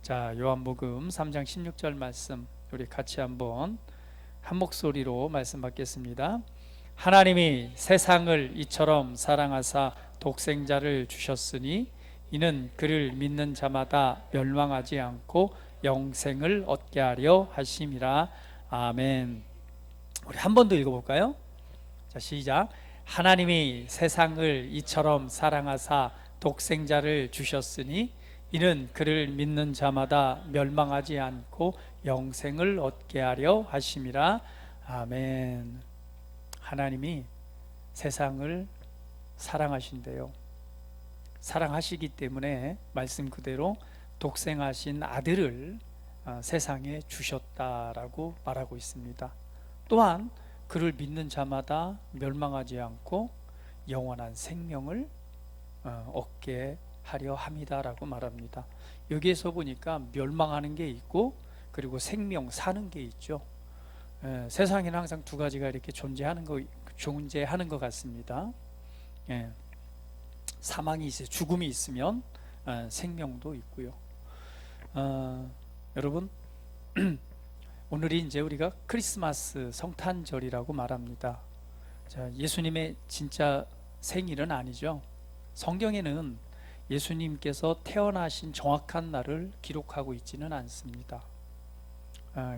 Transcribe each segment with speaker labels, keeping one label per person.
Speaker 1: 자, 요한복음 3장 16절 말씀 우리 같이 한번 한 목소리로 말씀 받겠습니다. 하나님이 세상을 이처럼 사랑하사 독생자를 주셨으니 이는 그를 믿는 자마다 멸망하지 않고 영생을 얻게 하려 하심이라. 아멘. 우리 한 번 더 읽어볼까요? 자, 시작. 하나님이 세상을 이처럼 사랑하사 독생자를 주셨으니 이는 그를 믿는 자마다 멸망하지 않고 영생을 얻게 하려 하심이라. 아멘. 하나님이 세상을 사랑하신대요. 사랑하시기 때문에 말씀 그대로 독생하신 아들을 세상에 주셨다라고 말하고 있습니다. 또한 그를 믿는 자마다 멸망하지 않고 영원한 생명을 얻게 하려 함이다라고 말합니다. 여기에서 보니까 멸망하는 게 있고 그리고 생명 사는 게 있죠. 세상에는 항상 두 가지가 이렇게 존재하는 것 같습니다. 사망이 있어요. 죽음이 있으면 생명도 있고요. 여러분 오늘이 이제 우리가 크리스마스 성탄절이라고 말합니다. 자, 예수님의 진짜 생일은 아니죠. 성경에는 예수님께서 태어나신 정확한 날을 기록하고 있지는 않습니다.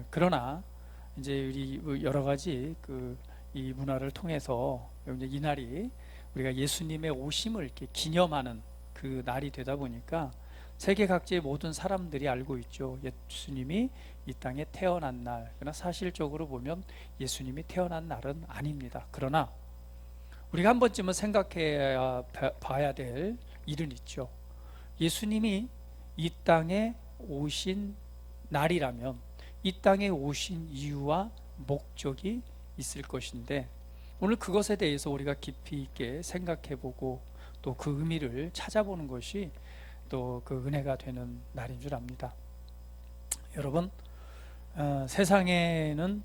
Speaker 1: 그러나 이제 우리 여러 가지 이 문화를 통해서 이 날이 우리가 예수님의 오심을 이렇게 기념하는 그 날이 되다 보니까 세계 각지의 모든 사람들이 알고 있죠. 예수님이 이 땅에 태어난 날. 그러나 사실적으로 보면 예수님이 태어난 날은 아닙니다. 그러나 우리가 한 번쯤은 생각해 봐야 될 일은 있죠. 예수님이 이 땅에 오신 날이라면 이 땅에 오신 이유와 목적이 있을 것인데, 오늘 그것에 대해서 우리가 깊이 있게 생각해 보고 또 그 의미를 찾아보는 것이 또 그 은혜가 되는 날인 줄 압니다. 여러분, 세상에는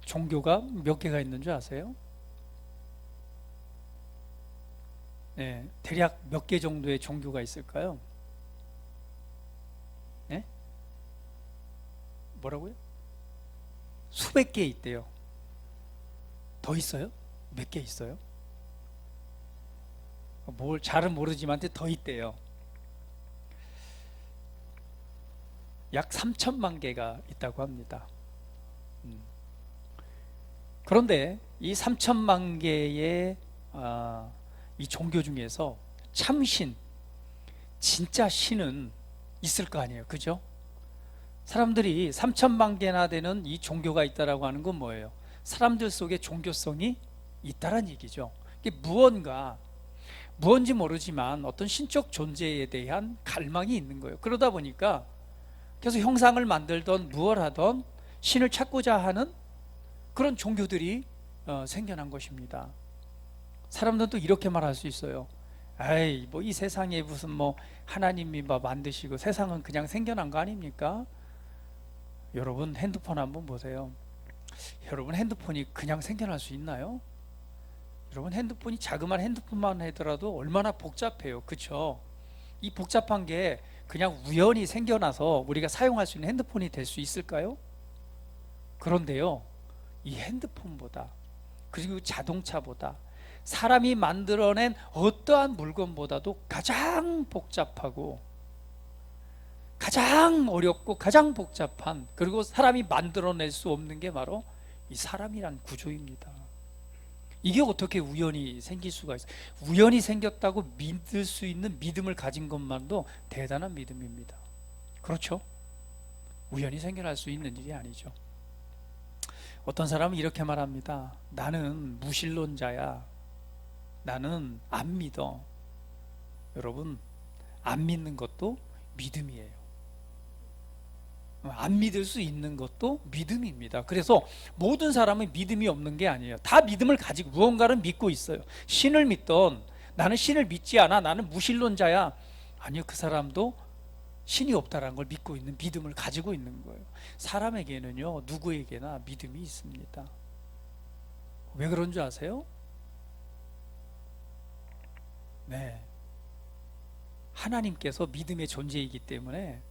Speaker 1: 종교가 몇 개가 있는 줄 아세요? 네, 대략 몇 개 정도의 종교가 있을까요? 네? 뭐라고요? 수백 개 있대요. 더 있어요? 몇 개 있어요? 뭘 잘은 모르지만 더 있대요. 약 3천만 개가 있다고 합니다. 그런데 이 3천만 개의 이 종교 중에서 참신, 진짜 신은 있을 거 아니에요. 그죠? 사람들이 3천만 개나 되는 이 종교가 있다라고 하는 건 뭐예요? 사람들 속에 종교성이 있다란 얘기죠. 이게 무언지 모르지만 어떤 신적 존재에 대한 갈망이 있는 거예요. 그러다 보니까 계속 형상을 만들던 무엇 하던 신을 찾고자 하는 그런 종교들이 생겨난 것입니다. 사람들은 또 이렇게 말할 수 있어요. 에이, 뭐 이 세상에 무슨 뭐 하나님이 뭐 만드시고 세상은 그냥 생겨난 거 아닙니까? 여러분 핸드폰 한번 보세요. 여러분 핸드폰이 그냥 생겨날 수 있나요? 여러분 핸드폰이 자그마한 핸드폰만 하더라도 얼마나 복잡해요. 그쵸? 이 복잡한 게 그냥 우연히 생겨나서 우리가 사용할 수 있는 핸드폰이 될 수 있을까요? 그런데요, 이 핸드폰보다 그리고 자동차보다 사람이 만들어낸 어떠한 물건보다도 가장 복잡하고 가장 어렵고 가장 복잡한, 그리고 사람이 만들어낼 수 없는 게 바로 이 사람이란 구조입니다. 이게 어떻게 우연히 생길 수가 있어요? 우연히 생겼다고 믿을 수 있는 믿음을 가진 것만도 대단한 믿음입니다. 그렇죠? 우연히 생겨날 수 있는 일이 아니죠. 어떤 사람은 이렇게 말합니다. 나는 무신론자야. 나는 안 믿어. 여러분, 안 믿는 것도 믿음이에요. 안 믿을 수 있는 것도 믿음입니다. 그래서 모든 사람은 믿음이 없는 게 아니에요. 다 믿음을 가지고 무언가를 믿고 있어요. 신을 믿던, 나는 신을 믿지 않아, 나는 무신론자야. 아니요, 그 사람도 신이 없다라는 걸 믿고 있는, 믿음을 가지고 있는 거예요. 사람에게는요, 누구에게나 믿음이 있습니다. 왜 그런 줄 아세요? 네, 하나님께서 믿음의 존재이기 때문에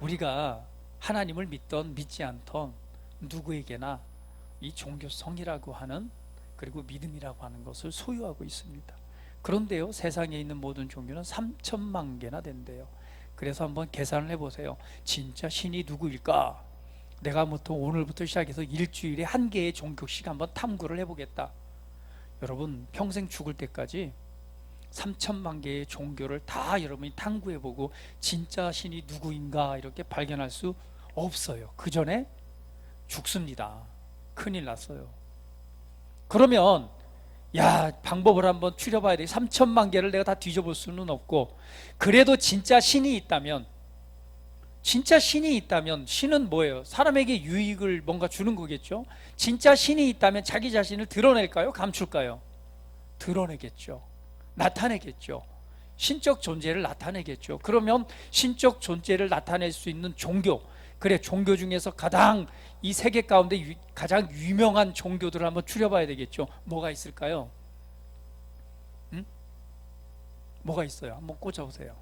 Speaker 1: 우리가 하나님을 믿던 믿지 않던 누구에게나 이 종교성이라고 하는, 그리고 믿음이라고 하는 것을 소유하고 있습니다. 그런데요, 세상에 있는 모든 종교는 3천만 개나 된대요. 그래서 한번 계산을 해보세요. 진짜 신이 누구일까? 내가 오늘부터 시작해서 일주일에 한 개의 종교씩 한번 탐구를 해보겠다. 여러분, 평생 죽을 때까지 3천만 개의 종교를 다 여러분이 탐구해보고 진짜 신이 누구인가 이렇게 발견할 수 없어요. 그 전에 죽습니다. 큰일 났어요. 그러면 방법을 한번 추려봐야 돼. 3천만 개를 내가 다 뒤져볼 수는 없고, 그래도 진짜 신이 있다면 신은 뭐예요? 사람에게 유익을 뭔가 주는 거겠죠. 진짜 신이 있다면 자기 자신을 드러낼까요? 감출까요? 드러내겠죠. 나타내겠죠. 신적 존재를 나타내겠죠. 그러면 신적 존재를 나타낼 수 있는 종교, 그래, 종교 중에서 가장 이 세계 가운데 가장 유명한 종교들을 한번 추려봐야 되겠죠. 뭐가 있을까요? 뭐가 있어요? 한번 꽂아보세요.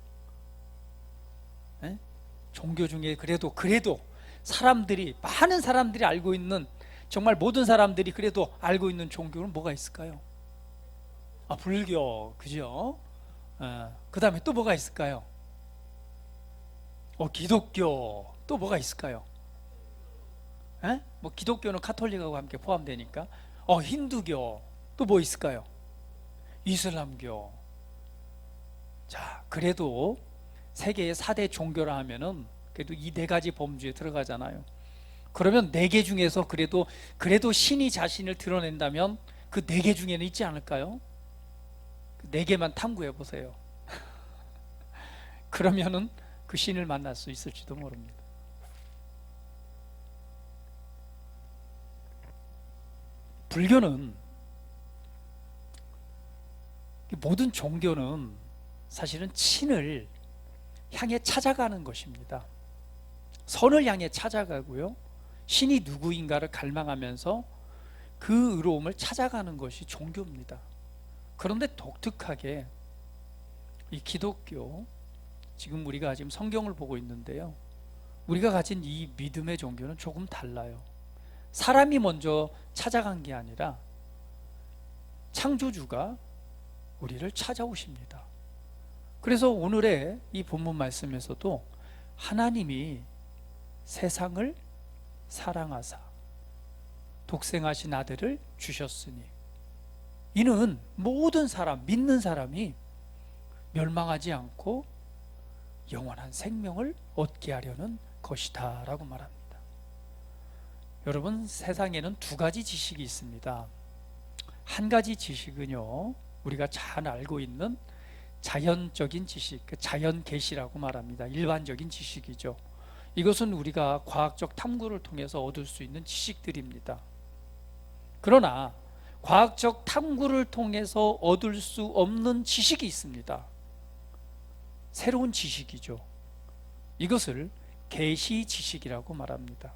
Speaker 1: 종교 중에 그래도 많은 사람들이 알고 있는, 정말 모든 사람들이 그래도 알고 있는 종교는 뭐가 있을까요? 불교, 그죠? 그 다음에 또 뭐가 있을까요? 기독교, 또 뭐가 있을까요? 기독교는 카톨릭하고 함께 포함되니까. 힌두교, 또 뭐 있을까요? 이슬람교. 자, 그래도 세계의 4대 종교라 하면은 그래도 이 4가지 범주에 들어가잖아요. 그러면 4개 중에서 그래도 신이 자신을 드러낸다면 그 4개 중에는 있지 않을까요? 그 4개만 탐구해 보세요. 그러면은 그 신을 만날 수 있을지도 모릅니다. 불교는, 모든 종교는 사실은 신을 향해 찾아가는 것입니다. 선을 향해 찾아가고요, 신이 누구인가를 갈망하면서 그 의로움을 찾아가는 것이 종교입니다. 그런데 독특하게 이 기독교, 지금 우리가 지금 성경을 보고 있는데요, 우리가 가진 이 믿음의 종교는 조금 달라요. 사람이 먼저 찾아간 게 아니라 창조주가 우리를 찾아오십니다. 그래서 오늘의 이 본문 말씀에서도 하나님이 세상을 사랑하사 독생하신 아들을 주셨으니 이는 모든 사람, 믿는 사람이 멸망하지 않고 영원한 생명을 얻게 하려는 것이다 라고 말합니다. 여러분, 세상에는 2가지 지식이 있습니다. 한 가지 지식은요, 우리가 잘 알고 있는 자연적인 지식, 자연 계시라고 말합니다. 일반적인 지식이죠. 이것은 우리가 과학적 탐구를 통해서 얻을 수 있는 지식들입니다. 그러나 과학적 탐구를 통해서 얻을 수 없는 지식이 있습니다. 새로운 지식이죠. 이것을 계시 지식이라고 말합니다.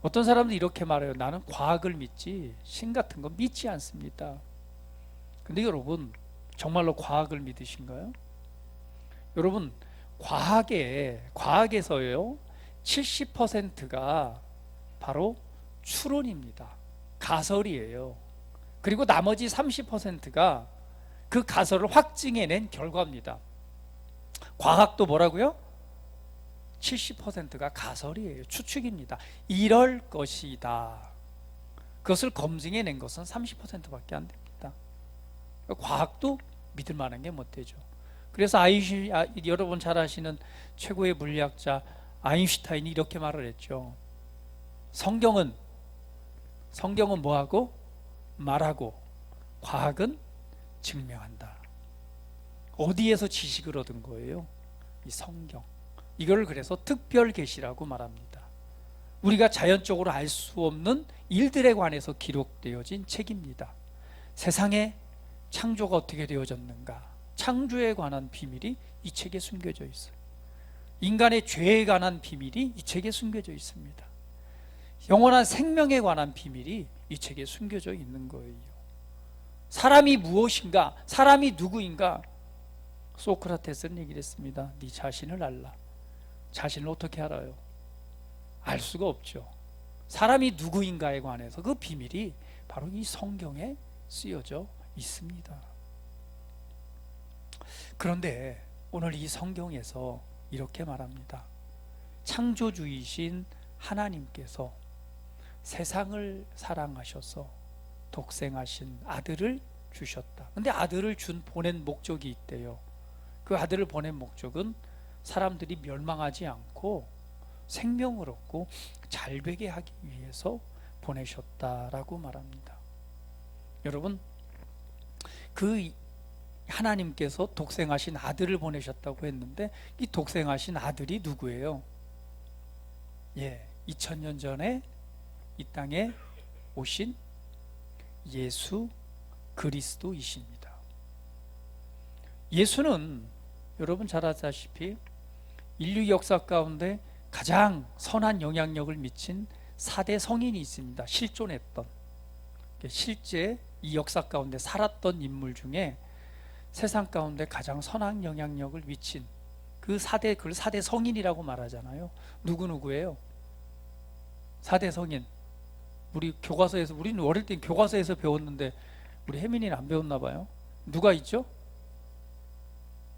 Speaker 1: 어떤 사람들이 이렇게 말해요. 나는 과학을 믿지 신 같은 거 믿지 않습니다. 근데 여러분, 정말로 과학을 믿으신가요? 여러분, 과학에서요 70%가 바로 추론입니다. 가설이에요. 그리고 나머지 30%가 그 가설을 확증해낸 결과입니다. 과학도 뭐라고요? 70%가 가설이에요. 추측입니다. 이럴 것이다. 그것을 검증해낸 것은 30%밖에 안 됩니다. 과학도 믿을 만한 게 못 되죠. 그래서 여러분 잘 아시는 최고의 물리학자 아인슈타인이 이렇게 말을 했죠. 성경은 뭐하고? 말하고, 과학은 증명한다. 어디에서 지식을 얻은 거예요? 이 성경. 이걸 그래서 특별 계시라고 말합니다. 우리가 자연적으로 알 수 없는 일들에 관해서 기록되어진 책입니다. 세상에 창조가 어떻게 되어졌는가, 창조에 관한 비밀이 이 책에 숨겨져 있어요. 인간의 죄에 관한 비밀이 이 책에 숨겨져 있습니다. 영원한 생명에 관한 비밀이 이 책에 숨겨져 있는 거예요. 사람이 무엇인가, 사람이 누구인가, 소크라테스는 얘기를 했습니다. 네 자신을 알라. 자신을 어떻게 알아요? 알 수가 없죠. 사람이 누구인가에 관해서 그 비밀이 바로 이 성경에 쓰여져 있습니다. 그런데 오늘 이 성경에서 이렇게 말합니다. 창조주이신 하나님께서 세상을 사랑하셔서 독생하신 아들을 주셨다. 근데 아들을 보낸 목적이 있대요. 그 아들을 보낸 목적은 사람들이 멸망하지 않고 생명을 얻고 잘 되게 하기 위해서 보내셨다라고 말합니다. 여러분, 그 하나님께서 독생하신 아들을 보내셨다고 했는데 이 독생하신 아들이 누구예요? 2000년 전에 이 땅에 오신 예수 그리스도이십니다. 예수는 여러분 잘 아시다시피 인류 역사 가운데 가장 선한 영향력을 미친 4대 성인이 있습니다. 실존했던, 실제 이 역사 가운데 살았던 인물 중에 세상 가운데 가장 선한 영향력을 미친 그걸 4대 성인이라고 말하잖아요. 누구예요? 4대 성인. 우리 교과서에서, 우리는 어릴 땐 교과서에서 배웠는데 우리 혜민이는 안 배웠나 봐요. 누가 있죠?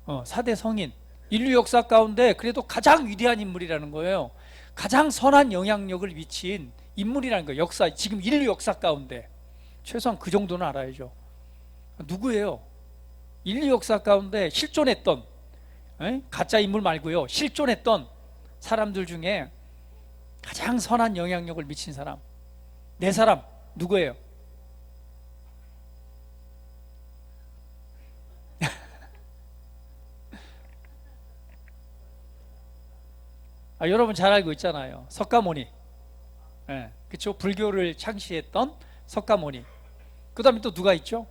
Speaker 1: 4대 성인. 인류 역사 가운데 그래도 가장 위대한 인물이라는 거예요. 가장 선한 영향력을 미친 인물이라는 거예요. 역사, 지금 인류 역사 가운데 최소한 그 정도는 알아야죠. 누구예요? 인류 역사 가운데 실존했던, 가짜 인물 말고요, 실존했던 사람들 중에 가장 선한 영향력을 미친 사람, 네 사람 누구예요? 여러분 잘 알고 있잖아요. 석가모니. 그렇죠? 불교를 창시했던 석가모니. 그 다음에 또 누가 있죠?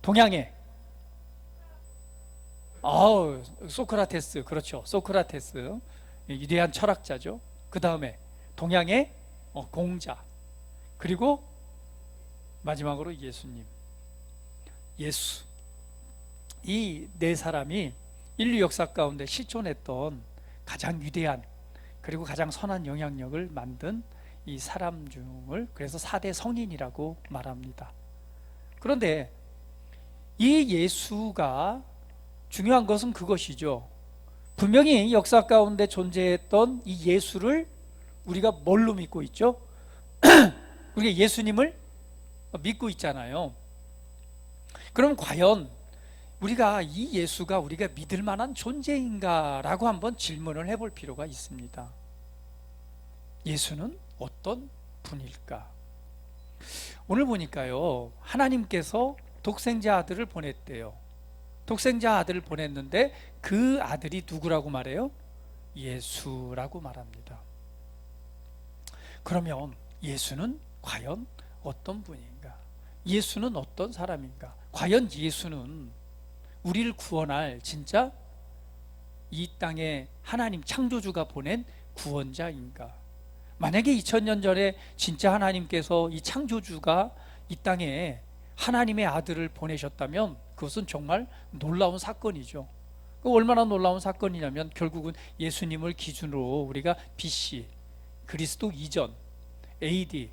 Speaker 1: 동양에 소크라테스. 그렇죠. 소크라테스, 위대한 철학자죠. 그 다음에 동양의 공자, 그리고 마지막으로 예수님. 예수. 이 네 사람이 인류 역사 가운데 실존했던 가장 위대한 그리고 가장 선한 영향력을 만든 이 사람 중을 그래서 4대 성인이라고 말합니다. 그런데 이 예수가 중요한 것은 그것이죠. 분명히 역사 가운데 존재했던 이 예수를 우리가 뭘로 믿고 있죠? 우리가 예수님을 믿고 있잖아요. 그럼 과연 우리가 이 예수가 우리가 믿을 만한 존재인가 라고 한번 질문을 해볼 필요가 있습니다. 예수는 어떤 분일까? 오늘 보니까요, 하나님께서 독생자 아들을 보냈대요. 독생자 아들을 보냈는데 그 아들이 누구라고 말해요? 예수라고 말합니다. 그러면 예수는 과연 어떤 분인가? 예수는 어떤 사람인가? 과연 예수는 우리를 구원할 진짜 이 땅에 하나님 창조주가 보낸 구원자인가? 만약에 2000년 전에 진짜 하나님께서 이 창조주가 이 땅에 하나님의 아들을 보내셨다면 그것은 정말 놀라운 사건이죠. 얼마나 놀라운 사건이냐면 결국은 예수님을 기준으로 우리가 BC, 그리스도 이전, AD,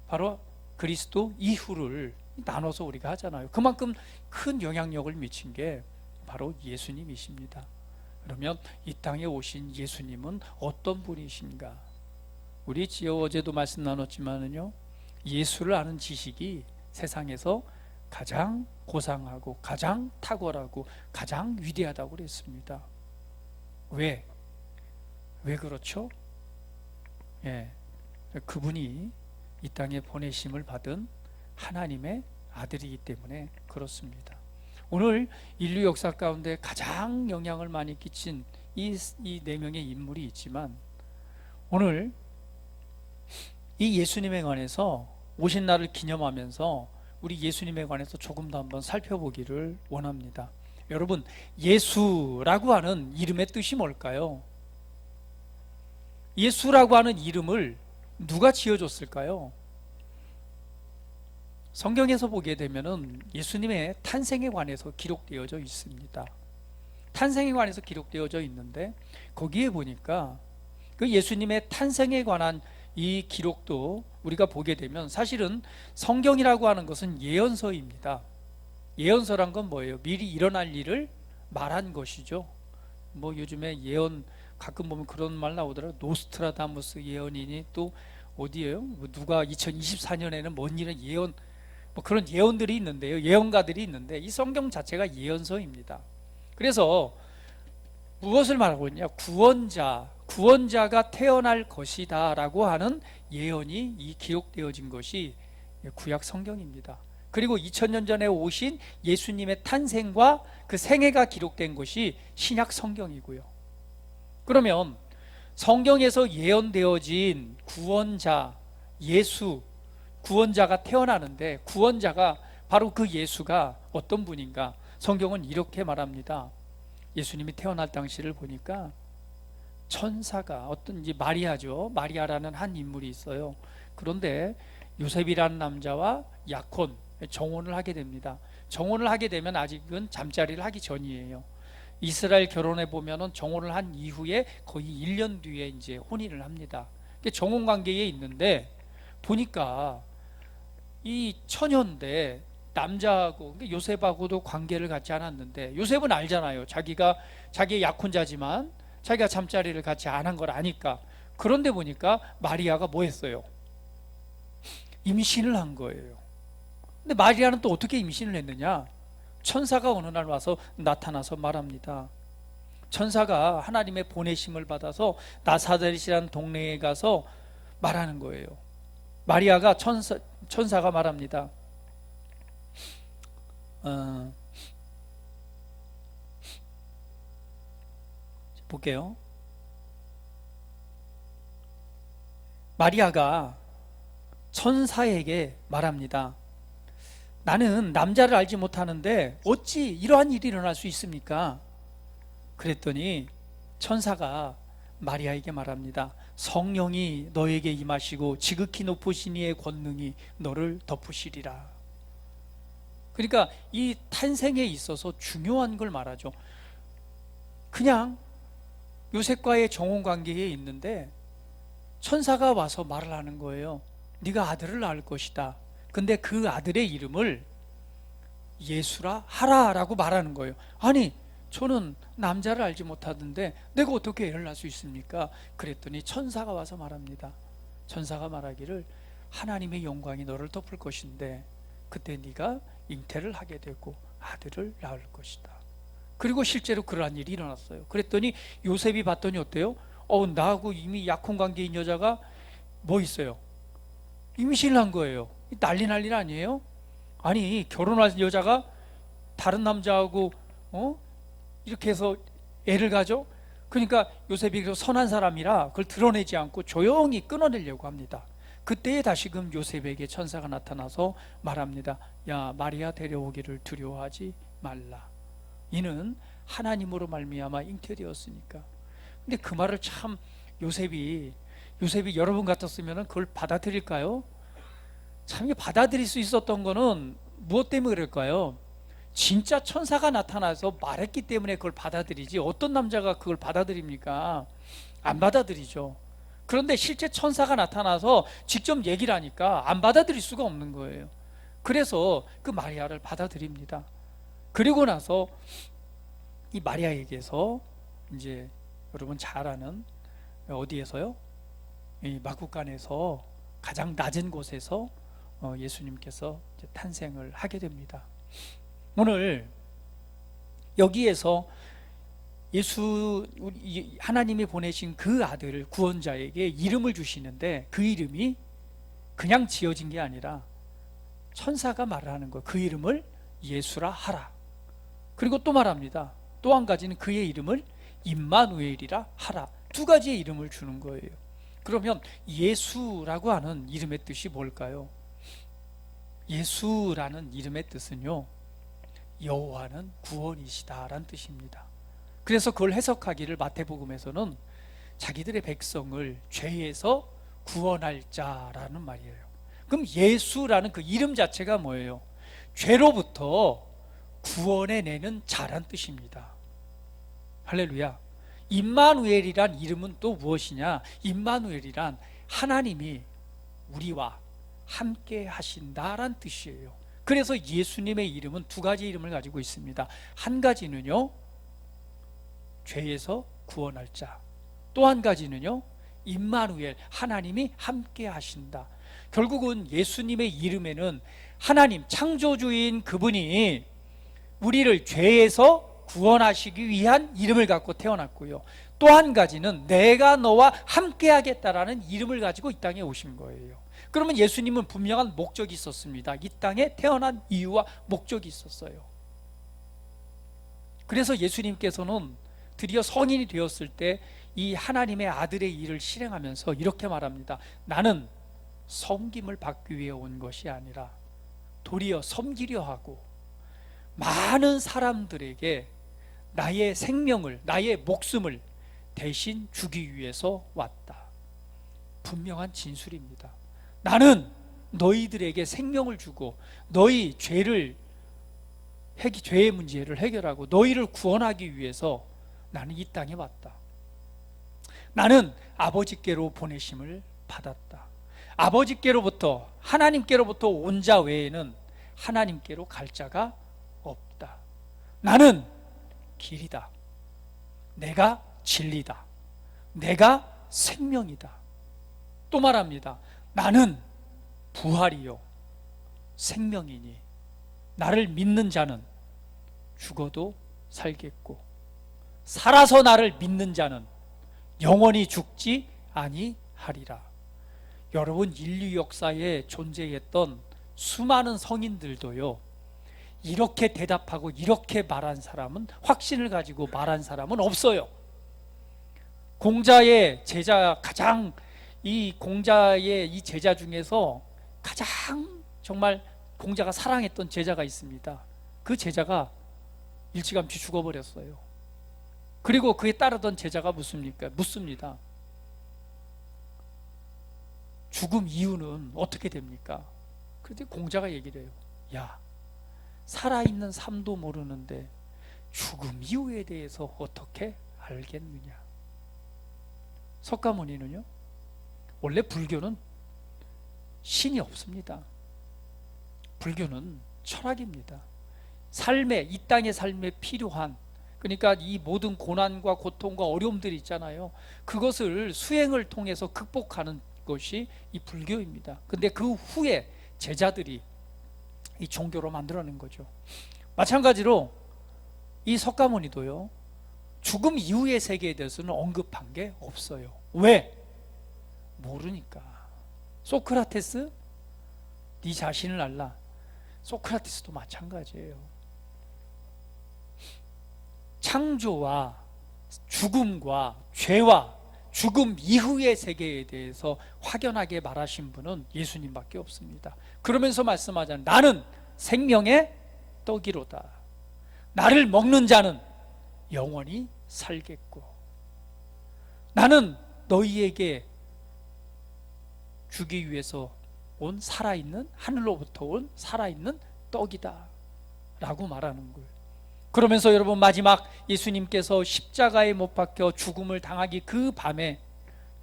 Speaker 1: 바로 그리스도 이후를 나눠서 우리가 하잖아요. 그만큼 큰 영향력을 미친 게 바로 예수님이십니다. 그러면 이 땅에 오신 예수님은 어떤 분이신가? 우리 어제도 말씀 나눴지만은요, 예수를 아는 지식이 세상에서 가장 고상하고 가장 탁월하고 가장 위대하다고 그랬습니다. 왜 그렇죠? 그분이 이 땅에 보내심을 받은 하나님의 아들이기 때문에 그렇습니다. 오늘 인류 역사 가운데 가장 영향을 많이 끼친 이 네 명의 인물이 있지만 오늘 이 예수님에 관해서 오신 날을 기념하면서 우리 예수님에 관해서 조금 더 한번 살펴보기를 원합니다. 여러분, 예수라고 하는 이름의 뜻이 뭘까요? 예수라고 하는 이름을 누가 지어줬을까요? 성경에서 보게 되면은 예수님의 탄생에 관해서 기록되어져 있습니다. 탄생에 관해서 기록되어져 있는데 거기에 보니까 그 예수님의 탄생에 관한 이 기록도 우리가 보게 되면 사실은 성경이라고 하는 것은 예언서입니다. 예언서란 건 뭐예요? 미리 일어날 일을 말한 것이죠. 뭐 요즘에 예언 가끔 보면 그런 말 나오더라고요. 노스트라다무스 예언이니 또 어디예요? 뭐 누가 2024년에는 뭔 일은 예언, 뭐 그런 예언들이 있는데요. 예언가들이 있는데 이 성경 자체가 예언서입니다. 그래서 무엇을 말하고 있냐? 구원자가 태어날 것이다 라고 하는 예언이 이 기록되어진 것이 구약 성경입니다. 그리고 2000년 전에 오신 예수님의 탄생과 그 생애가 기록된 것이 신약 성경이고요. 그러면 성경에서 예언되어진 구원자, 예수, 구원자가 태어나는데 구원자가 바로 그 예수가 어떤 분인가? 성경은 이렇게 말합니다. 예수님이 태어날 당시를 보니까 천사가 어떤지 마리아죠. 마리아라는 한 인물이 있어요. 그런데 요셉이라는 남자와 약혼, 정혼을 하게 됩니다. 정혼을 하게 되면 아직은 잠자리를 하기 전이에요. 이스라엘 결혼해 보면은 정혼을 한 이후에 거의 1년 뒤에 이제 혼인을 합니다. 정혼 관계에 있는데 보니까 이 처녀인데 남자하고 요셉하고도 관계를 갖지 않았는데 요셉은 알잖아요. 자기의 약혼자지만 자기가 잠자리를 같이 안 한 걸 아니까. 그런데 보니까 마리아가 뭐 했어요? 임신을 한 거예요. 근데 마리아는 또 어떻게 임신을 했느냐? 천사가 어느 날 와서 나타나서 말합니다. 천사가 하나님의 보내심을 받아서 나사렛이라는 동네에 가서 말하는 거예요. 마리아가 천사가 말합니다. 볼게요. 마리아가 천사에게 말합니다. 나는 남자를 알지 못하는데 어찌 이러한 일이 일어날 수 있습니까? 그랬더니 천사가 마리아에게 말합니다. 성령이 너에게 임하시고 지극히 높으신 이의 권능이 너를 덮으시리라. 그러니까 이 탄생에 있어서 중요한 걸 말하죠. 그냥 요셉과의 정혼 관계에 있는데 천사가 와서 말을 하는 거예요. 네가 아들을 낳을 것이다. 근데 그 아들의 이름을 예수라 하라라고 말하는 거예요. 아니 저는 남자를 알지 못하던데 내가 어떻게 애를 낳을 수 있습니까? 그랬더니 천사가 와서 말합니다. 천사가 말하기를 하나님의 영광이 너를 덮을 것인데 그때 네가 잉태를 하게 되고 아들을 낳을 것이다. 그리고 실제로 그러한 일이 일어났어요. 그랬더니 요셉이 봤더니 어때요? 나하고 이미 약혼 관계인 여자가 뭐 있어요? 임신을 한 거예요. 난리 아니에요? 아니 결혼한 여자가 다른 남자하고 이렇게 해서 애를 가져? 그러니까 요셉이 선한 사람이라 그걸 드러내지 않고 조용히 끊어내려고 합니다. 그때에 다시금 요셉에게 천사가 나타나서 말합니다. 야 마리아 데려오기를 두려워하지 말라. 이는 하나님으로 말미암아 잉태되었으니까. 근데 그 말을 참 요셉이 여러분 같았으면 그걸 받아들일까요? 참 받아들일 수 있었던 거는 무엇 때문에 그럴까요? 진짜 천사가 나타나서 말했기 때문에 그걸 받아들이지 어떤 남자가 그걸 받아들입니까? 안 받아들이죠. 그런데 실제 천사가 나타나서 직접 얘기를 하니까 안 받아들일 수가 없는 거예요. 그래서 그 마리아를 받아들입니다. 그리고 나서 이 마리아에게서 이제 여러분 잘 아는 어디에서요? 이 마구간에서 가장 낮은 곳에서 예수님께서 이제 탄생을 하게 됩니다. 오늘 여기에서 하나님이 보내신 그 아들 구원자에게 이름을 주시는데 그 이름이 그냥 지어진 게 아니라 천사가 말을 하는 거예요. 그 이름을 예수라 하라. 그리고 또 말합니다. 또 한 가지는 그의 이름을 임마누엘이라 하라. 두 가지의 이름을 주는 거예요. 그러면 예수라고 하는 이름의 뜻이 뭘까요? 예수라는 이름의 뜻은요, 여호와는 구원이시다라는 뜻입니다. 그래서 그걸 해석하기를 마태복음에서는 자기들의 백성을 죄에서 구원할 자라는 말이에요. 그럼 예수라는 그 이름 자체가 뭐예요? 죄로부터 구원해내는 자란 뜻입니다. 할렐루야. 임마누엘이란 이름은 또 무엇이냐? 임마누엘이란 하나님이 우리와 함께 하신다란 뜻이에요. 그래서 예수님의 이름은 두 가지 이름을 가지고 있습니다. 한 가지는요, 죄에서 구원할 자. 또 한 가지는요, 임마누엘, 하나님이 함께 하신다. 결국은 예수님의 이름에는 하나님 창조주인 그분이 우리를 죄에서 구원하시기 위한 이름을 갖고 태어났고요, 또 한 가지는 내가 너와 함께 하겠다라는 이름을 가지고 이 땅에 오신 거예요. 그러면 예수님은 분명한 목적이 있었습니다. 이 땅에 태어난 이유와 목적이 있었어요. 그래서 예수님께서는 드디어 성인이 되었을 때 이 하나님의 아들의 일을 실행하면서 이렇게 말합니다. 나는 섬김을 받기 위해 온 것이 아니라 도리어 섬기려 하고 많은 사람들에게 나의 생명을, 나의 목숨을 대신 주기 위해서 왔다. 분명한 진술입니다. 나는 너희들에게 생명을 주고 너희 죄의 문제를 해결하고 너희를 구원하기 위해서 나는 이 땅에 왔다. 나는 아버지께로 보내심을 받았다. 아버지께로부터, 하나님께로부터 온 자 외에는 하나님께로 갈 자가 없다. 나는 길이다. 내가 진리다. 내가 생명이다. 또 말합니다. 나는 부활이요 생명이니 나를 믿는 자는 죽어도 살겠고 살아서 나를 믿는 자는 영원히 죽지 아니하리라. 여러분, 인류 역사에 존재했던 수많은 성인들도요, 이렇게 대답하고 이렇게 말한 사람은, 확신을 가지고 말한 사람은 없어요. 공자의 제자, 가장 이 공자의 이 제자 중에서 가장 정말 공자가 사랑했던 제자가 있습니다. 그 제자가 일찌감치 죽어버렸어요. 그리고 그에 따르던 제자가 묻습니다. 죽음 이유는 어떻게 됩니까? 그런데 공자가 얘기를 해요. 야, 살아있는 삶도 모르는데 죽음 이유에 대해서 어떻게 알겠느냐. 석가모니는요, 원래 불교는 신이 없습니다. 불교는 철학입니다. 이 땅의 삶에 필요한, 그러니까 이 모든 고난과 고통과 어려움들이 있잖아요. 그것을 수행을 통해서 극복하는 것이 이 불교입니다. 근데 그 후에 제자들이 이 종교로 만들어낸 거죠. 마찬가지로 이 석가모니도요, 죽음 이후의 세계에 대해서는 언급한 게 없어요. 왜? 모르니까. 소크라테스, 네 자신을 알라. 소크라테스도 마찬가지예요. 창조와 죽음과 죄와 죽음 이후의 세계에 대해서 확연하게 말하신 분은 예수님밖에 없습니다. 그러면서 말씀하잖아요. 나는 생명의 떡이로다. 나를 먹는 자는 영원히 살겠고 나는 너희에게 주기 위해서 온 살아있는, 하늘로부터 온 살아있는 떡이다 라고 말하는 거예요. 그러면서 여러분, 마지막 예수님께서 십자가에 못 박혀 죽음을 당하기 그 밤에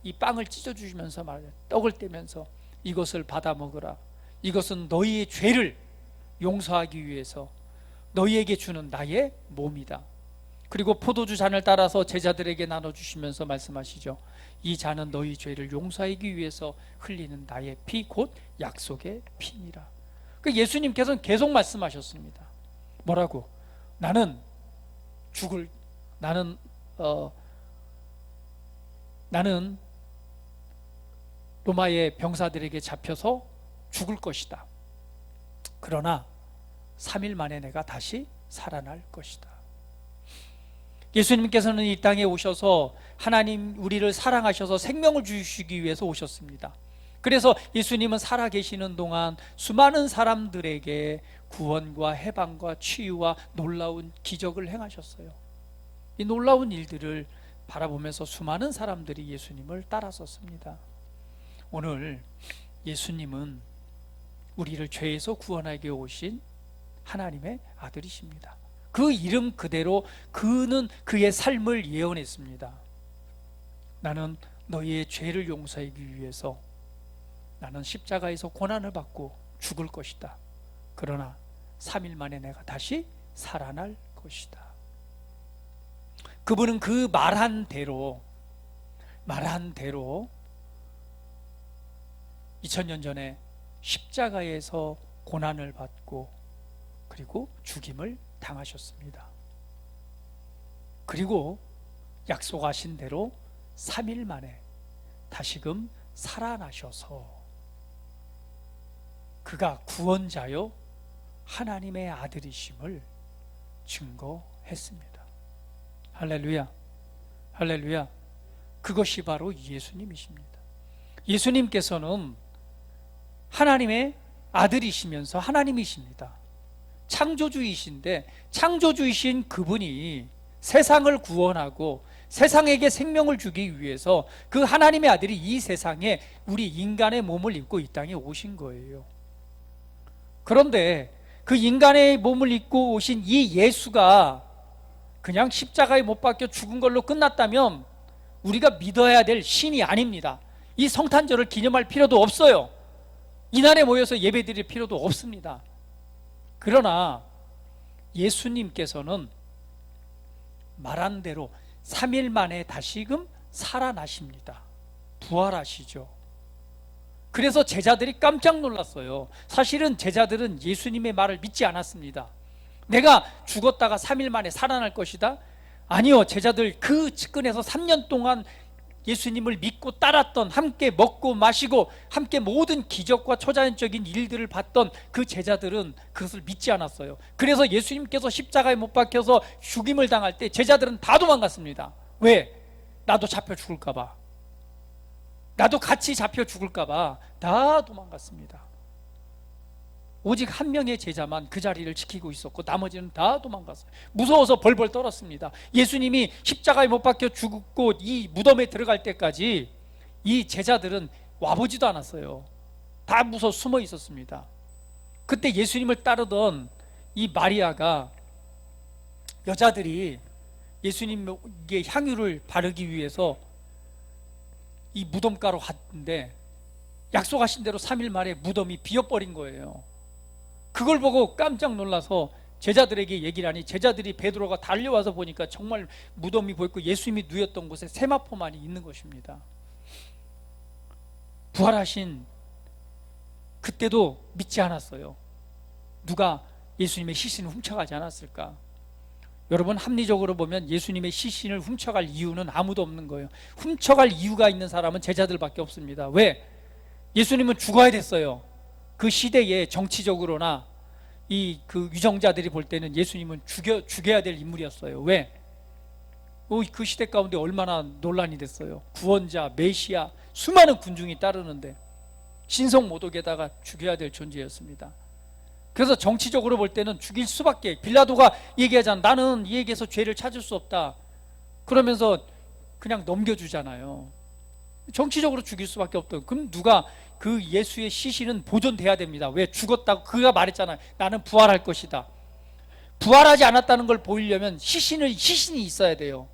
Speaker 1: 이 빵을 찢어주시면서 말해요. 떡을 떼면서 이것을 받아 먹으라. 이것은 너희의 죄를 용서하기 위해서 너희에게 주는 나의 몸이다. 그리고 포도주 잔을 따라서 제자들에게 나눠주시면서 말씀하시죠. 이 잔은 너희 죄를 용서하기 위해서 흘리는 나의 피, 곧 약속의 피니라. 그 예수님께서는 계속 말씀하셨습니다. 뭐라고? 나는 로마의 병사들에게 잡혀서 죽을 것이다. 그러나 3일 만에 내가 다시 살아날 것이다. 예수님께서는 이 땅에 오셔서 하나님 우리를 사랑하셔서 생명을 주시기 위해서 오셨습니다. 그래서 예수님은 살아계시는 동안 수많은 사람들에게 구원과 해방과 치유와 놀라운 기적을 행하셨어요. 이 놀라운 일들을 바라보면서 수많은 사람들이 예수님을 따랐었습니다. 오늘 예수님은 우리를 죄에서 구원하게 오신 하나님의 아들이십니다. 그 이름 그대로 그는 그의 삶을 예언했습니다. 나는 너희의 죄를 용서하기 위해서 나는 십자가에서 고난을 받고 죽을 것이다. 그러나 3일 만에 내가 다시 살아날 것이다. 그분은 그 말한 대로 2000년 전에 십자가에서 고난을 받고 그리고 죽임을 당하셨습니다. 그리고 약속하신 대로 3일 만에 다시금 살아나셔서 그가 구원자요 하나님의 아들이심을 증거했습니다. 할렐루야, 할렐루야. 그것이 바로 예수님이십니다. 예수님께서는 하나님의 아들이시면서 하나님이십니다. 창조주이신데 창조주이신 그분이 세상을 구원하고 세상에게 생명을 주기 위해서 그 하나님의 아들이 이 세상에 우리 인간의 몸을 입고 이 땅에 오신 거예요. 그런데 그 인간의 몸을 입고 오신 이 예수가 그냥 십자가에 못 박혀 죽은 걸로 끝났다면 우리가 믿어야 될 신이 아닙니다. 이 성탄절을 기념할 필요도 없어요. 이날에 모여서 예배드릴 필요도 없습니다. 그러나 예수님께서는 말한 대로 3일 만에 다시금 살아나십니다. 부활하시죠. 그래서 제자들이 깜짝 놀랐어요. 사실은 제자들은 예수님의 말을 믿지 않았습니다. 내가 죽었다가 3일 만에 살아날 것이다? 아니요, 제자들 그 측근에서 3년 동안 예수님을 믿고 따랐던, 함께 먹고 마시고 함께 모든 기적과 초자연적인 일들을 봤던 그 제자들은 그것을 믿지 않았어요. 그래서 예수님께서 십자가에 못 박혀서 죽임을 당할 때 제자들은 다 도망갔습니다. 왜? 나도 잡혀 죽을까 봐, 나도 같이 잡혀 죽을까 봐 다 도망갔습니다. 오직 한 명의 제자만 그 자리를 지키고 있었고 나머지는 다 도망갔어요. 무서워서 벌벌 떨었습니다. 예수님이 십자가에 못 박혀 죽고 이 무덤에 들어갈 때까지 이 제자들은 와보지도 않았어요. 다 무서워 숨어 있었습니다. 그때 예수님을 따르던 이 마리아가 여자들이 예수님에게 향유를 바르기 위해서 이 무덤가로 갔는데 약속하신 대로 3일 만에 무덤이 비어버린 거예요. 그걸 보고 깜짝 놀라서 제자들에게 얘기를 하니 제자들이 베드로가 달려와서 보니까 정말 무덤이 보였고 예수님이 누웠던 곳에 세마포만이 있는 것입니다. 부활하신 그때도 믿지 않았어요. 누가 예수님의 시신을 훔쳐가지 않았을까? 여러분, 합리적으로 보면 예수님의 시신을 훔쳐갈 이유는 아무도 없는 거예요. 훔쳐갈 이유가 있는 사람은 제자들밖에 없습니다. 왜? 예수님은 죽어야 됐어요. 그 시대에 정치적으로나 그 유정자들이 볼 때는 예수님은 죽여야 될 인물이었어요. 왜? 그 시대 가운데 얼마나 논란이 됐어요. 구원자, 메시아, 수많은 군중이 따르는데 신성모독에다가 죽여야 될 존재였습니다. 그래서 정치적으로 볼 때는 죽일 수밖에. 빌라도가 얘기하잖아. 나는 이 얘기에서 죄를 찾을 수 없다. 그러면서 그냥 넘겨주잖아요. 정치적으로 죽일 수밖에 없다. 그럼 누가 그 예수의 시신은 보존돼야 됩니다. 왜? 죽었다고 그가 말했잖아요. 나는 부활할 것이다. 부활하지 않았다는 걸 보이려면 시신이 있어야 돼요.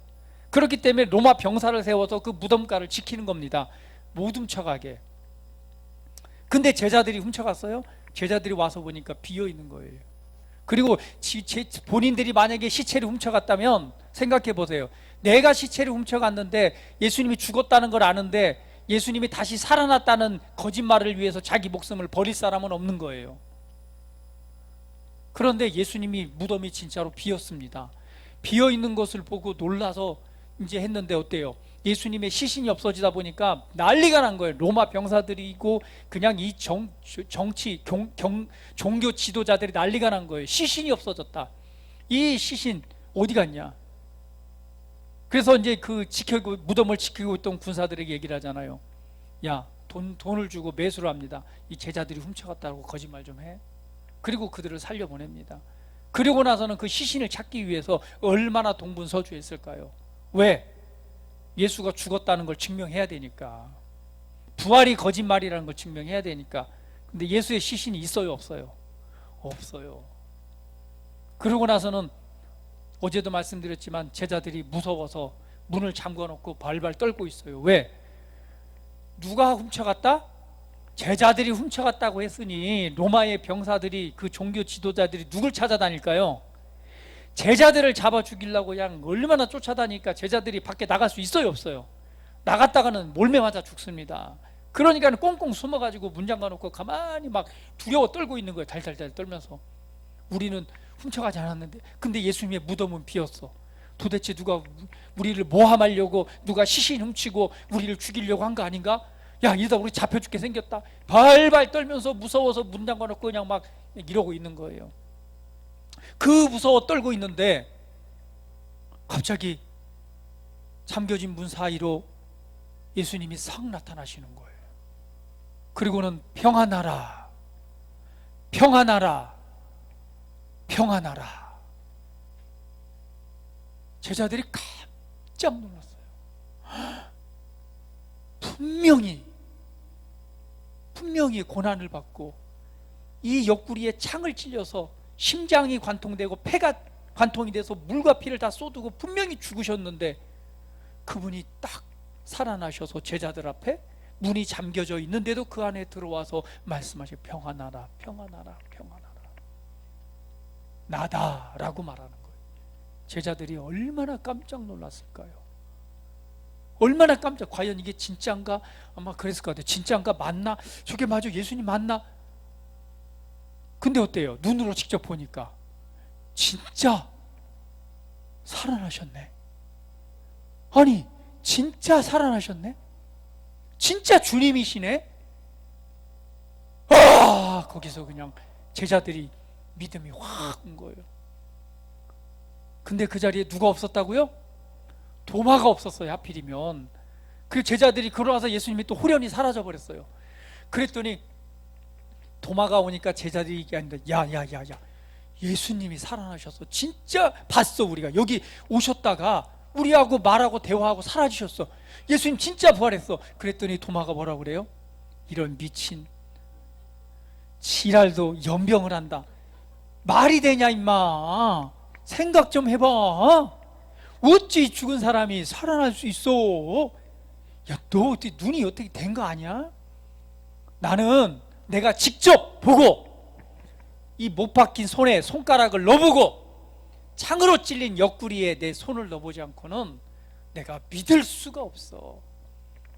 Speaker 1: 그렇기 때문에 로마 병사를 세워서 그 무덤가를 지키는 겁니다. 못 훔쳐가게. 근데 제자들이 훔쳐갔어요? 제자들이 와서 보니까 비어 있는 거예요. 그리고 본인들이 만약에 시체를 훔쳐갔다면 생각해 보세요. 내가 시체를 훔쳐갔는데 예수님이 죽었다는 걸 아는데 예수님이 다시 살아났다는 거짓말을 위해서 자기 목숨을 버릴 사람은 없는 거예요. 그런데 예수님이 무덤이 진짜로 비었습니다. 비어 있는 것을 보고 놀라서 이제 했는데 어때요? 예수님의 시신이 없어지다 보니까 난리가 난 거예요. 로마 병사들이고 그냥 이 정치 종교 지도자들이 난리가 난 거예요. 시신이 없어졌다. 이 시신 어디 갔냐? 그래서 이제 무덤을 지키고 있던 군사들에게 얘기를 하잖아요. 야, 돈을 주고 매수를 합니다. 이 제자들이 훔쳐갔다고 거짓말 좀 해. 그리고 그들을 살려보냅니다. 그리고 나서는 그 시신을 찾기 위해서 얼마나 동분서주했을까요? 왜? 예수가 죽었다는 걸 증명해야 되니까. 부활이 거짓말이라는 걸 증명해야 되니까. 근데 예수의 시신이 있어요, 없어요? 없어요. 그러고 나서는 어제도 말씀드렸지만 제자들이 무서워서 문을 잠궈놓고 발발 떨고 있어요. 왜? 누가 훔쳐갔다? 제자들이 훔쳐갔다고 했으니 로마의 병사들이, 그 종교 지도자들이 누굴 찾아다닐까요? 제자들을 잡아 죽이려고 그냥 얼마나 쫓아다니니까 제자들이 밖에 나갈 수 있어요, 없어요? 나갔다가는 몰매 맞아 죽습니다. 그러니까 꽁꽁 숨어가지고 문 잠가놓고 가만히 막 두려워 떨고 있는 거예요. 달달달 떨면서. 우리는 훔쳐가지 않았는데, 근데 예수님의 무덤은 비었어. 도대체 누가 우리를 모함하려고, 누가 시신 훔치고 우리를 죽이려고 한 거 아닌가? 야, 이러다 우리 잡혀 죽게 생겼다. 발발 떨면서 무서워서 문 잠가놓고 그냥 막 이러고 있는 거예요. 그 무서워 떨고 있는데 갑자기 잠겨진 문 사이로 예수님이 싹 나타나시는 거예요. 그리고는 평안하라, 평안하라, 평안하라. 제자들이 깜짝 놀랐어요. 분명히 고난을 받고 이 옆구리에 창을 찔려서 심장이 관통되고 폐가 관통이 돼서 물과 피를 다 쏟고 분명히 죽으셨는데, 그분이 딱 살아나셔서 제자들 앞에 문이 잠겨져 있는데도 그 안에 들어와서 말씀하시고 평안하라, 평안하라, 평안하라, 나다라고 말하는 거예요. 제자들이 얼마나 깜짝 놀랐을까요? 얼마나 깜짝, 과연 이게 진짜인가? 아마 그랬을 것 같아요. 진짜인가? 맞나? 저게 맞아? 예수님 맞나? 근데 어때요? 눈으로 직접 보니까 진짜 살아나셨네. 아니, 진짜 살아나셨네? 진짜 주님이시네? 거기서 그냥 제자들이 믿음이 확 온 거예요. 근데 그 자리에 누가 없었다고요? 도마가 없었어요, 하필이면. 그 제자들이 그러나서 예수님이 또 호련히 사라져 버렸어요. 그랬더니 도마가 오니까 제자들이 얘기하는데, 야, 예수님이 살아나셔서 진짜 봤어. 우리가 여기 오셨다가 우리하고 말하고 대화하고 사라지셨어. 예수님 진짜 부활했어. 그랬더니 도마가 뭐라고 그래요? 이런 미친 지랄도 연병을 한다. 말이 되냐 임마. 생각 좀 해봐. 어찌 죽은 사람이 살아날 수 있어? 야, 너 어떻게 눈이 어떻게 된 거 아니야? 나는 내가 직접 보고 이 못 박힌 손에 손가락을 넣어보고 창으로 찔린 옆구리에 내 손을 넣어보지 않고는 내가 믿을 수가 없어.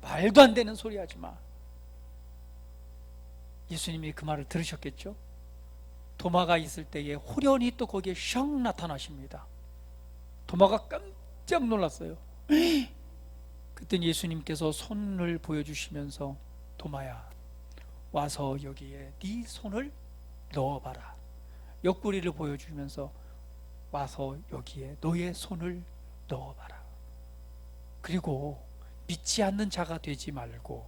Speaker 1: 말도 안 되는 소리 하지 마. 예수님이 그 말을 들으셨겠죠? 도마가 있을 때에 호련히 또 거기에 샥 나타나십니다. 도마가 깜짝 놀랐어요. 그때 예수님께서 손을 보여주시면서, 도마야, 와서 여기에 네 손을 넣어봐라. 옆구리를 보여주면서 와서 여기에 너의 손을 넣어봐라. 그리고 믿지 않는 자가 되지 말고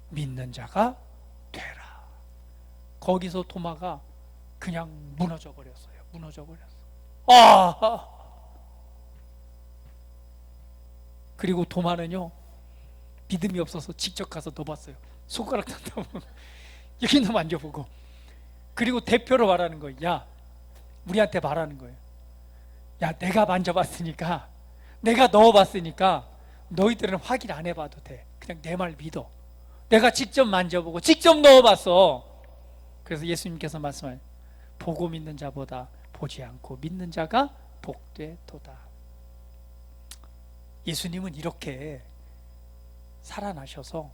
Speaker 1: 믿는 자가 되라. 거기서 도마가 그냥 무너져 버렸어요. 무너져 버렸어. 그리고 도마는요, 믿음이 없어서 직접 가서 넣어봤어요. 손가락 닿다보면 여기도 만져보고. 그리고 대표로 말하는 거예요. 야, 우리한테 말하는 거예요. 야, 내가 만져봤으니까, 내가 넣어봤으니까 너희들은 확인 안 해봐도 돼. 그냥 내 말 믿어. 내가 직접 만져보고 직접 넣어봤어. 그래서 예수님께서 말씀하세요. 보고 믿는 자보다 보지 않고 믿는 자가 복되도다. 예수님은 이렇게 살아나셔서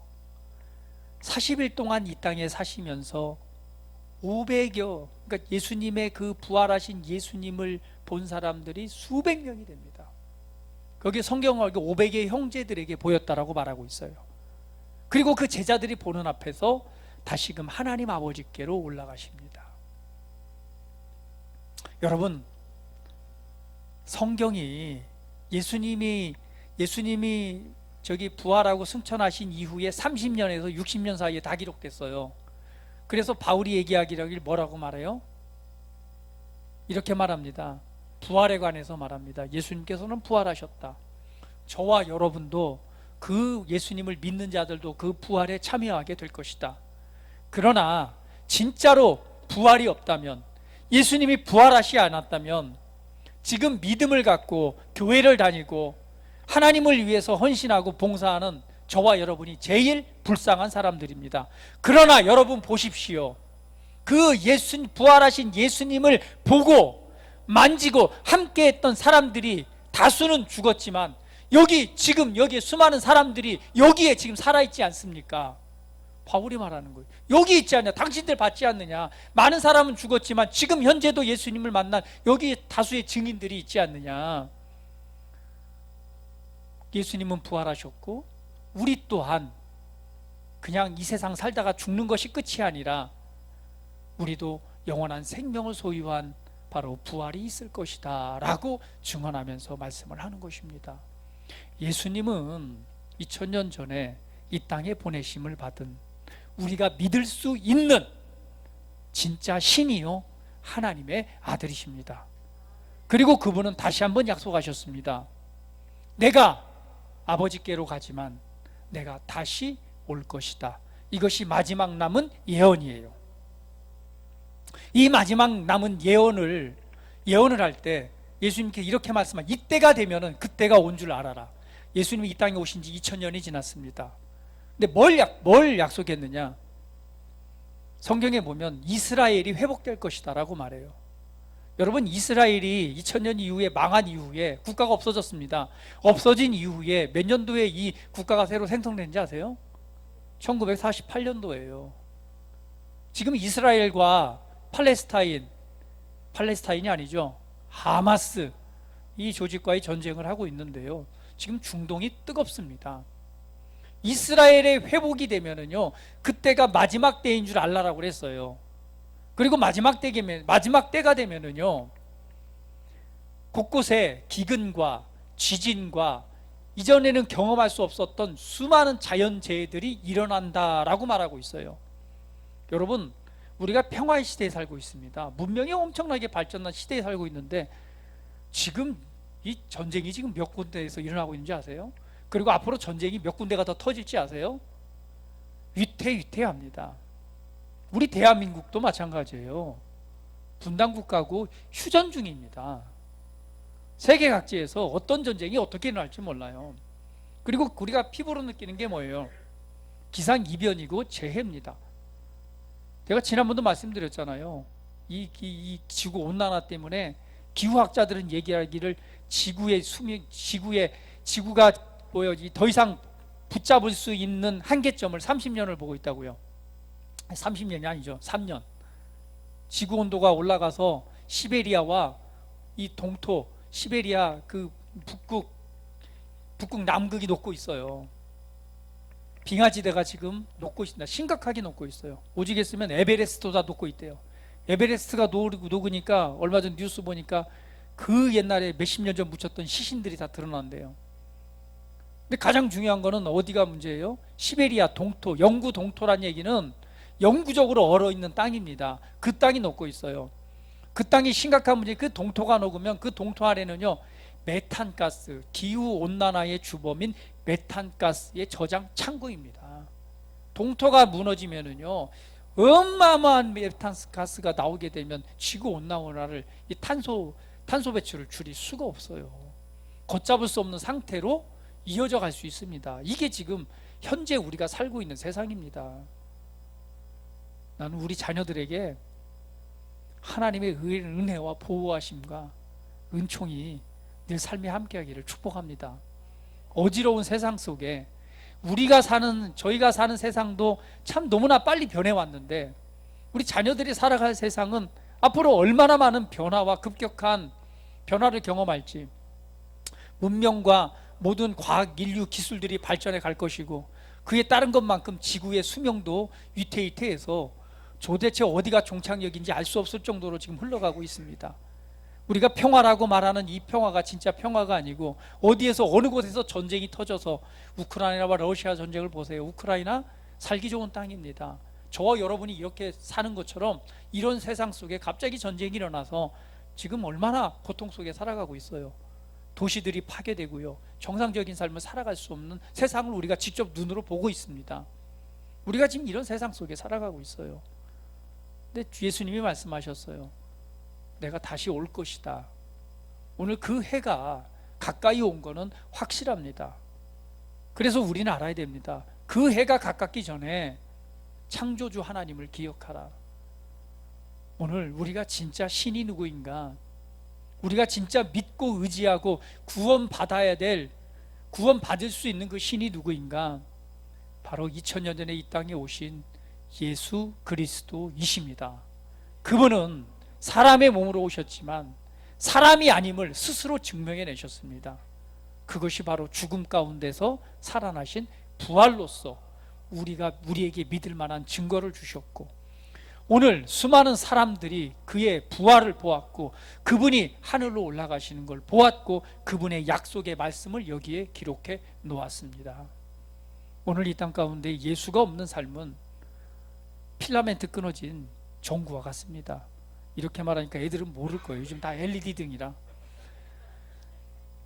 Speaker 1: 40일 동안 이 땅에 사시면서 500여, 그러니까 예수님의 그 부활하신 예수님을 본 사람들이 수백 명이 됩니다. 거기에 성경을 500의 형제들에게 보였다라고 말하고 있어요. 그리고 그 제자들이 보는 앞에서 다시금 하나님 아버지께로 올라가십니다. 여러분, 성경이 예수님이 저기 부활하고 승천하신 이후에 30년에서 60년 사이에 다 기록됐어요. 그래서 바울이 얘기하기를 뭐라고 말해요? 이렇게 말합니다. 부활에 관해서 말합니다. 예수님께서는 부활하셨다. 저와 여러분도 그 예수님을 믿는 자들도 그 부활에 참여하게 될 것이다. 그러나 진짜로 부활이 없다면, 예수님이 부활하시 않았다면 지금 믿음을 갖고 교회를 다니고 하나님을 위해서 헌신하고 봉사하는 저와 여러분이 제일 불쌍한 사람들입니다. 그러나 여러분 보십시오. 그 부활하신 예수님을 보고 만지고 함께했던 사람들이 다수는 죽었지만 지금 여기에 수많은 사람들이 여기에 지금 살아있지 않습니까? 바울이 말하는 거예요. 여기 있지 않냐? 당신들 받지 않느냐? 많은 사람은 죽었지만 지금 현재도 예수님을 만난 여기 다수의 증인들이 있지 않느냐? 예수님은 부활하셨고 우리 또한 그냥 이 세상 살다가 죽는 것이 끝이 아니라 우리도 영원한 생명을 소유한 바로 부활이 있을 것이다 라고 증언하면서 말씀을 하는 것입니다. 예수님은 2000년 전에 이 땅에 보내심을 받은 우리가 믿을 수 있는 진짜 신이요 하나님의 아들이십니다. 그리고 그분은 다시 한번 약속하셨습니다. 내가 아버지께로 가지만 내가 다시 올 것이다. 이것이 마지막 남은 예언이에요. 이 마지막 남은 예언을 할 때 예수님께 이렇게 말씀한 이때가 되면은 그때가 온 줄 알아라. 예수님이 이 땅에 오신 지 2000년이 지났습니다. 근데 뭘 약속했느냐? 성경에 보면 이스라엘이 회복될 것이다 라고 말해요. 여러분, 이스라엘이 2000년 이후에 망한 이후에 국가가 없어졌습니다. 없어진 이후에 몇 년도에 이 국가가 새로 생성된지 아세요? 1948년도예요. 지금 이스라엘과 팔레스타인이 아니죠, 하마스, 이 조직과의 전쟁을 하고 있는데요, 지금 중동이 뜨겁습니다. 이스라엘의 회복이 되면은요, 그때가 마지막 때인 줄 알라라고 그랬어요. 그리고 마지막 때가 되면은요, 곳곳에 기근과 지진과 이전에는 경험할 수 없었던 수많은 자연재해들이 일어난다라고 말하고 있어요. 여러분, 우리가 평화의 시대에 살고 있습니다. 문명이 엄청나게 발전한 시대에 살고 있는데 지금 이 전쟁이 지금 몇 군데에서 일어나고 있는지 아세요? 그리고 앞으로 전쟁이 몇 군데가 더 터질지 아세요? 위태위태합니다. 우리 대한민국도 마찬가지예요. 분단국가고 휴전 중입니다. 세계 각지에서 어떤 전쟁이 어떻게 일어날지 몰라요. 그리고 우리가 피부로 느끼는 게 뭐예요? 기상이변이고 재해입니다. 제가 지난번도 말씀드렸잖아요. 이 지구 온난화 때문에 기후학자들은 얘기하기를 지구가 더 이상 붙잡을 수 있는 한계점을 30년을 보고 있다고요. 30년이 아니죠, 3년. 지구 온도가 올라가서 시베리아와 이 동토, 시베리아 그 북극 남극이 녹고 있어요. 빙하지대가 지금 녹고 있습니다. 심각하게 녹고 있어요. 오죽했으면 에베레스트도 다 녹고 있대요. 에베레스트가 녹으니까 얼마 전 뉴스 보니까 그 옛날에 몇십 년 전 묻혔던 시신들이 다 드러난대요. 근데 가장 중요한 거는 어디가 문제예요? 시베리아 동토, 영구 동토란 얘기는 영구적으로 얼어있는 땅입니다. 그 땅이 녹고 있어요. 그 땅이 심각한 문제, 그 동토가 녹으면 그 동토 안에는요, 메탄가스, 기후온난화의 주범인 메탄가스의 저장 창고입니다. 동토가 무너지면은요, 어마어마한 메탄가스가 나오게 되면 지구온난화를, 이 탄소 배출을 줄일 수가 없어요. 걷잡을 수 없는 상태로 이어져 갈 수 있습니다. 이게 지금 현재 우리가 살고 있는 세상입니다. 나는 우리 자녀들에게 하나님의 은혜와 보호하심과 은총이 늘 삶에 함께하기를 축복합니다. 어지러운 세상 속에 저희가 사는 세상도 참 너무나 빨리 변해왔는데 우리 자녀들이 살아갈 세상은 앞으로 얼마나 많은 변화와 급격한 변화를 경험할지, 문명과 모든 과학, 인류, 기술들이 발전해 갈 것이고 그에 따른 것만큼 지구의 수명도 위태위태해서 도대체 어디가 종착역인지 알 수 없을 정도로 지금 흘러가고 있습니다. 우리가 평화라고 말하는 이 평화가 진짜 평화가 아니고 어디에서 어느 곳에서 전쟁이 터져서, 우크라이나와 러시아 전쟁을 보세요. 우크라이나 살기 좋은 땅입니다. 저와 여러분이 이렇게 사는 것처럼 이런 세상 속에 갑자기 전쟁이 일어나서 지금 얼마나 고통 속에 살아가고 있어요. 도시들이 파괴되고요, 정상적인 삶을 살아갈 수 없는 세상을 우리가 직접 눈으로 보고 있습니다. 우리가 지금 이런 세상 속에 살아가고 있어요. 근데 예수님이 말씀하셨어요. 내가 다시 올 것이다. 오늘 그 해가 가까이 온 거는 확실합니다. 그래서 우리는 알아야 됩니다. 그 해가 가깝기 전에 창조주 하나님을 기억하라. 오늘 우리가 진짜 신이 누구인가, 우리가 진짜 믿고 의지하고 구원받아야 될, 구원받을 수 있는 그 신이 누구인가, 바로 2000년 전에 이 땅에 오신 예수 그리스도이십니다. 그분은 사람의 몸으로 오셨지만 사람이 아님을 스스로 증명해 내셨습니다. 그것이 바로 죽음 가운데서 살아나신 부활로서 우리에게 믿을 만한 증거를 주셨고, 오늘 수많은 사람들이 그의 부활을 보았고 그분이 하늘로 올라가시는 걸 보았고 그분의 약속의 말씀을 여기에 기록해 놓았습니다. 오늘 이 땅 가운데 예수가 없는 삶은 필라멘트 끊어진 전구와 같습니다. 이렇게 말하니까 애들은 모를 거예요. 요즘 다 LED 등이라.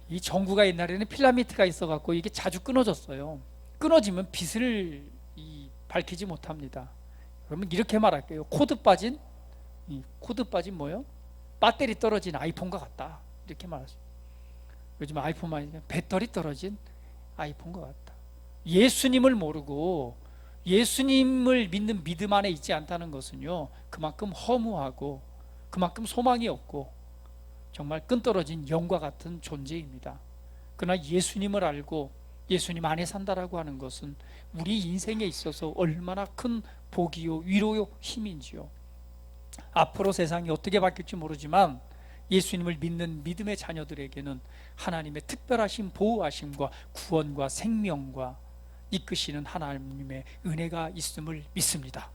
Speaker 1: 이 전구가 옛날에는 필라멘트가 있어갖고 이게 자주 끊어졌어요. 끊어지면 빛을 밝히지 못합니다. 그러면 이렇게 말할게요. 코드 빠진 뭐요? 배터리 떨어진 아이폰과 같다. 이렇게 말하죠. 요즘 아이폰만 배터리 떨어진 아이폰과 같다. 예수님을 모르고 예수님을 믿는 믿음 안에 있지 않다는 것은요, 그만큼 허무하고 그만큼 소망이 없고 정말 끈떨어진 영과 같은 존재입니다. 그러나 예수님을 알고 예수님 안에 산다라고 하는 것은 우리 인생에 있어서 얼마나 큰 복이요 위로요 힘인지요. 앞으로 세상이 어떻게 바뀔지 모르지만 예수님을 믿는 믿음의 자녀들에게는 하나님의 특별하신 보호하심과 구원과 생명과 이끄시는 하나님의 은혜가 있음을 믿습니다.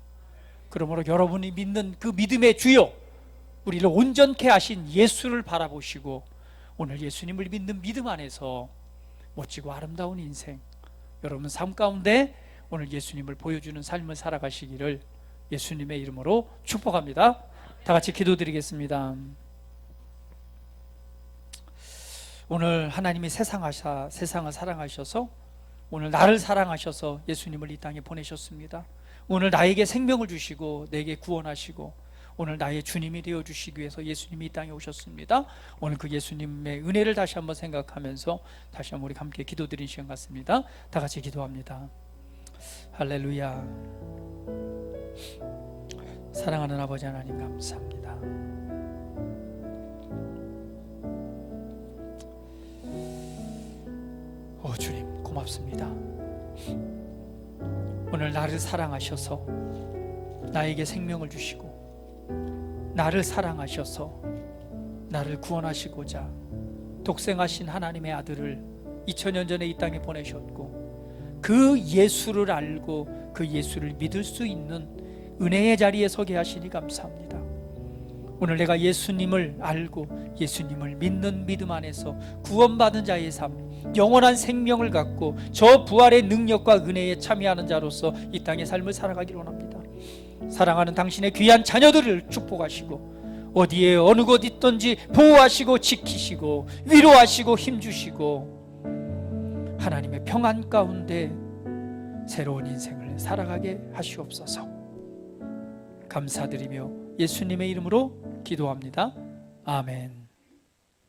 Speaker 1: 그러므로 여러분이 믿는 그 믿음의 주요, 우리를 온전케 하신 예수를 바라보시고 오늘 예수님을 믿는 믿음 안에서 멋지고 아름다운 인생, 여러분 삶 가운데 오늘 예수님을 보여주는 삶을 살아가시기를 예수님의 이름으로 축복합니다. 다 같이 기도드리겠습니다. 오늘 하나님이 세상을 사랑하셔서, 오늘 나를 사랑하셔서 예수님을 이 땅에 보내셨습니다. 오늘 나에게 생명을 주시고 내게 구원하시고 오늘 나의 주님이 되어주시기 위해서 예수님이 이 땅에 오셨습니다. 오늘 그 예수님의 은혜를 다시 한번 생각하면서 다시 한번 우리 함께 기도드리는 시간 같습니다. 다 같이 기도합니다. 할렐루야. 사랑하는 아버지 하나님 감사합니다. 주님 고맙습니다. 오늘 나를 사랑하셔서 나에게 생명을 주시고 나를 사랑하셔서 나를 구원하시고자 독생하신 하나님의 아들을 2000년 전에 이 땅에 보내셨고 그 예수를 알고 그 예수를 믿을 수 있는 은혜의 자리에 서게 하시니 감사합니다. 오늘 내가 예수님을 알고 예수님을 믿는 믿음 안에서 구원받은 자의 삶, 영원한 생명을 갖고 저 부활의 능력과 은혜에 참여하는 자로서 이 땅의 삶을 살아가기를 원합니다. 사랑하는 당신의 귀한 자녀들을 축복하시고 어디에 어느 곳 있든지 보호하시고 지키시고 위로하시고 힘주시고 하나님의 평안 가운데 새로운 인생을 살아가게 하시옵소서. 감사드리며 예수님의 이름으로 기도합니다. 아멘.